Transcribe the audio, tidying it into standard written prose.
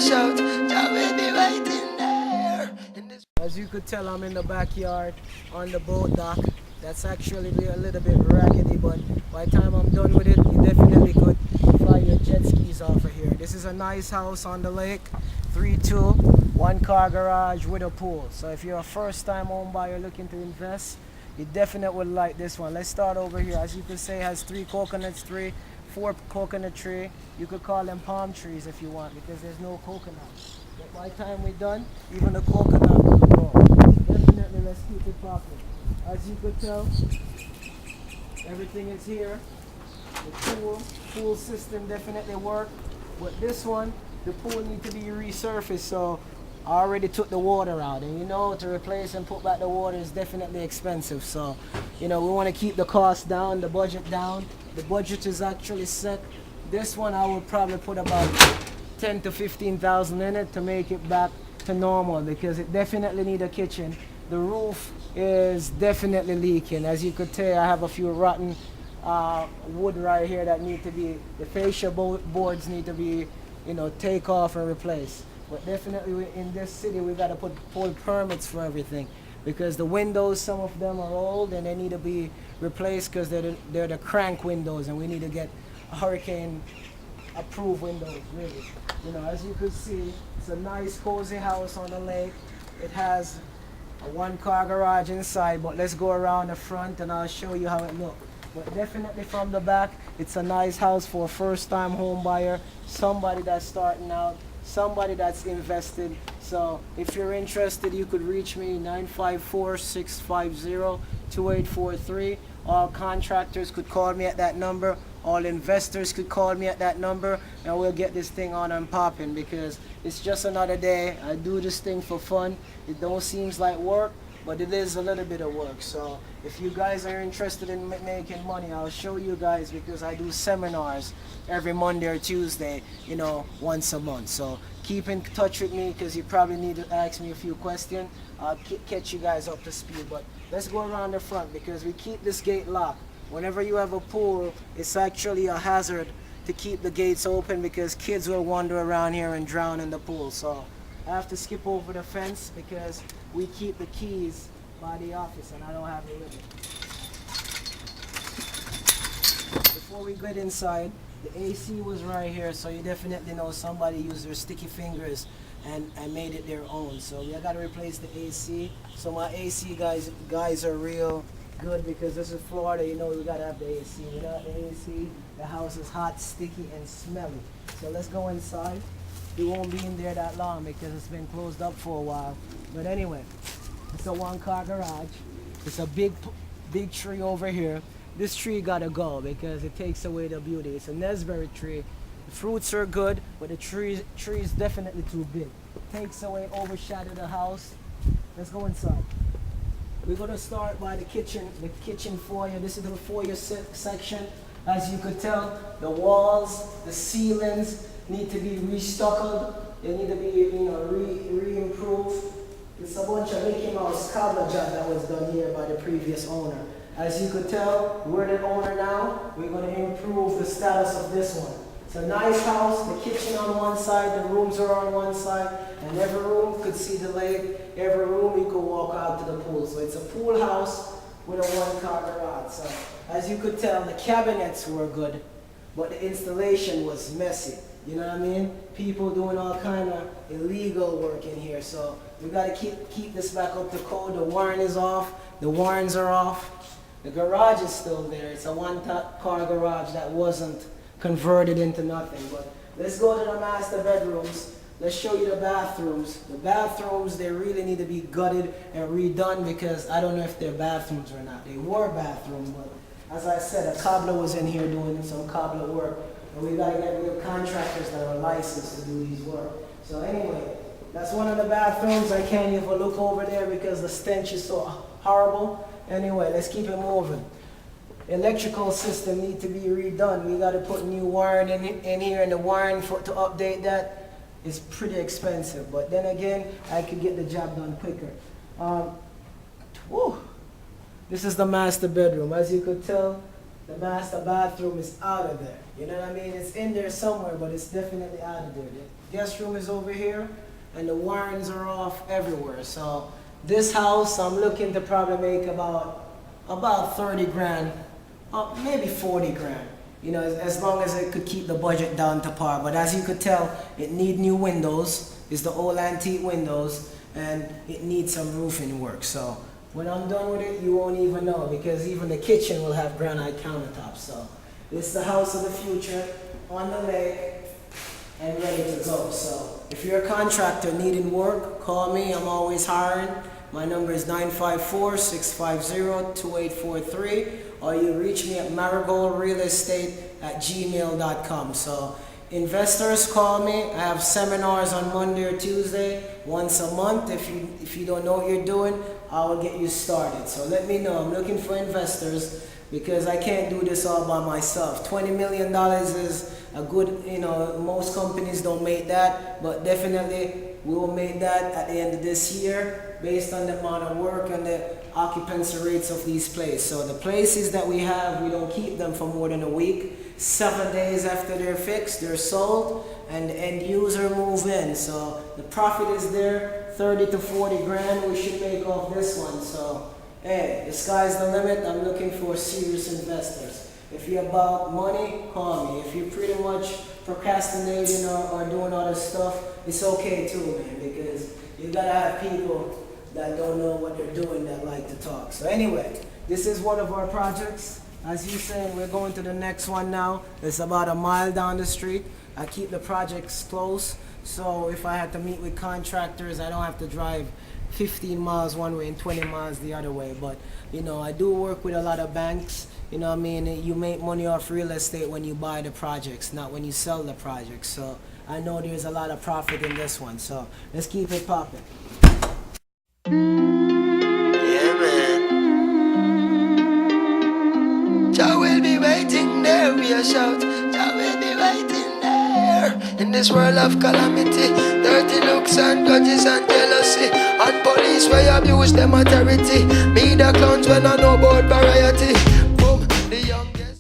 shout, Jah will be waiting there. As you could tell, I'm in the backyard on the boat dock. That's actually a little bit raggedy, but by the time I'm done with it, you definitely could fly your jet skis off of here. This is a nice house on the lake, 3-2, one car garage with a pool. So if you're a first-time home buyer looking to invest, you definitely would like this one. Let's start over here. As you can see, it has 3 coconuts, 4 coconut tree. You could call them palm trees if you want, because there's no coconut. But by the time we're done, even the coconut will grow. Definitely, let's keep it popping. As you could tell, everything is here. The pool system definitely work. But this one, the pool needs to be resurfaced, so I already took the water out. And you know, to replace and put back the water is definitely expensive. So, you know, we want to keep the cost down, the budget down. The budget is actually set. This one I would probably put about 10 to 15,000 in it to make it back to normal, because it definitely need a kitchen. The roof is definitely leaking. As you could tell, I have a few rotten wood right here that need to be, the fascia boards need to be, you know, take off and replace. But definitely in this city, we got to pull permits for everything, because the windows, some of them are old and they need to be replaced because they're the crank windows, and we need to get hurricane approved windows, really. You know, as you can see, it's a nice cozy house on the lake. It has a 1-car garage inside, but let's go around the front and I'll show you how it looks. But definitely from the back, it's a nice house for a first-time home buyer, somebody that's starting out, somebody that's invested. So if you're interested, you could reach me 954-650-2843. All contractors could call me at that number. All investors could call me at that number, and we'll get this thing on and popping, because it's just another day. I do this thing for fun. It don't seem like work, but it is a little bit of work. So if you guys are interested in making money, I'll show you guys, because I do seminars every Monday or Tuesday, you know, once a month. So keep in touch with me, because you probably need to ask me a few questions. I'll catch you guys up to speed. But let's go around the front, because we keep this gate locked. Whenever you have a pool, it's actually a hazard to keep the gates open, because kids will wander around here and drown in the pool. So I have to skip over the fence, because we keep the keys by the office and I don't have it with me. Before we get inside, the AC was right here, so you definitely know somebody used their sticky fingers and made it their own. So we got to replace the AC. So my AC guys are real good, because this is Florida, you know we got to have the AC. Without the AC, the house is hot, sticky, and smelly. So let's go inside. We won't be in there that long because it's been closed up for a while. But anyway, it's a 1-car garage. It's a big tree over here. This tree gotta go because it takes away the beauty. It's a Nesberry tree. The fruits are good, but the tree is definitely too big. It takes away, overshadow the house. Let's go inside. We're gonna start by the kitchen foyer. This is the foyer section. As you could tell, the walls, the ceilings need to be restuccoed. They need to be, you know, re-improved. It's a bunch of Mickey Mouse cobbler job that was done here by the previous owner. As you could tell, we're the owner now. We're going to improve the status of this one. It's a nice house. The kitchen on one side, the rooms are on one side, and every room could see the lake. Every room you could walk out to the pool. So it's a pool house with a 1-car garage. So as you could tell, the cabinets were good, but the installation was messy. You know what I mean? People doing all kind of illegal work in here. So we got to keep this back up to code. The wiring is off. The warrants are off. The garage is still there. It's a 1-car garage that wasn't converted into nothing. But let's go to the master bedrooms. Let's show you the bathrooms. The bathrooms, they really need to be gutted and redone, because I don't know if they're bathrooms or not. They were bathrooms, but as I said, a cobbler was in here doing some cobbler work. And we got to get real contractors that are licensed to do these work. So anyway, that's one of the bathrooms. I can't even look over there because the stench is so horrible. Anyway, let's keep it moving. Electrical system need to be redone. We got to put new wiring in here, and the wiring to update that is pretty expensive. But then again, I could get the job done quicker. This is the master bedroom. As you could tell, the master bathroom is out of there. You know what I mean? It's in there somewhere, but it's definitely out of there. Guest room is over here, and the wirings are off everywhere. So this house, I'm looking to probably make about 30 grand, maybe 40 grand. You know, as long as it could keep the budget down to par. But as you could tell, it needs new windows. It's the old antique windows, and it needs some roofing work. So when I'm done with it, you won't even know, because even the kitchen will have granite countertops. So this is the house of the future on the lake and ready to go. So if you're a contractor needing work, call me. I'm always hiring. My number is 954-650-2843, or you reach me at marigoldrealestate@gmail.com. So investors, call me. I have seminars on Monday or Tuesday, once a month. If you don't know what you're doing, I will get you started. So let me know. I'm looking for investors, because I can't do this all by myself. $20 million is a good, you know, most companies don't make that, but definitely we will make that at the end of this year, based on the amount of work and the occupancy rates of these places. So the places that we have, we don't keep them for more than a week. 7 days after they're fixed, they're sold, and the end user move in. So the profit is there, 30 to 40 grand we should make off this one. So hey, the sky's the limit. I'm looking for serious investors. If you're about money, call me. If you're pretty much procrastinating or doing other stuff, it's okay too, man, because you gotta have people that don't know what they're doing that like to talk. So anyway, this is one of our projects. As you said, we're going to the next one now. It's about a mile down the street. I keep the projects close, so if I had to meet with contractors, I don't have to drive 15 miles one way and 20 miles the other way. But you know, I do work with a lot of banks. You know what I mean? You make money off real estate when you buy the projects, not when you sell the projects. So I know there's a lot of profit in this one. So let's keep it popping. Yeah, man. Jah will be waiting there, we a shout. Jah will be waiting there. In this world of calamity, dirty looks and grudges and jealousy, and police where abuse them authority. Me the clowns when I know about variety.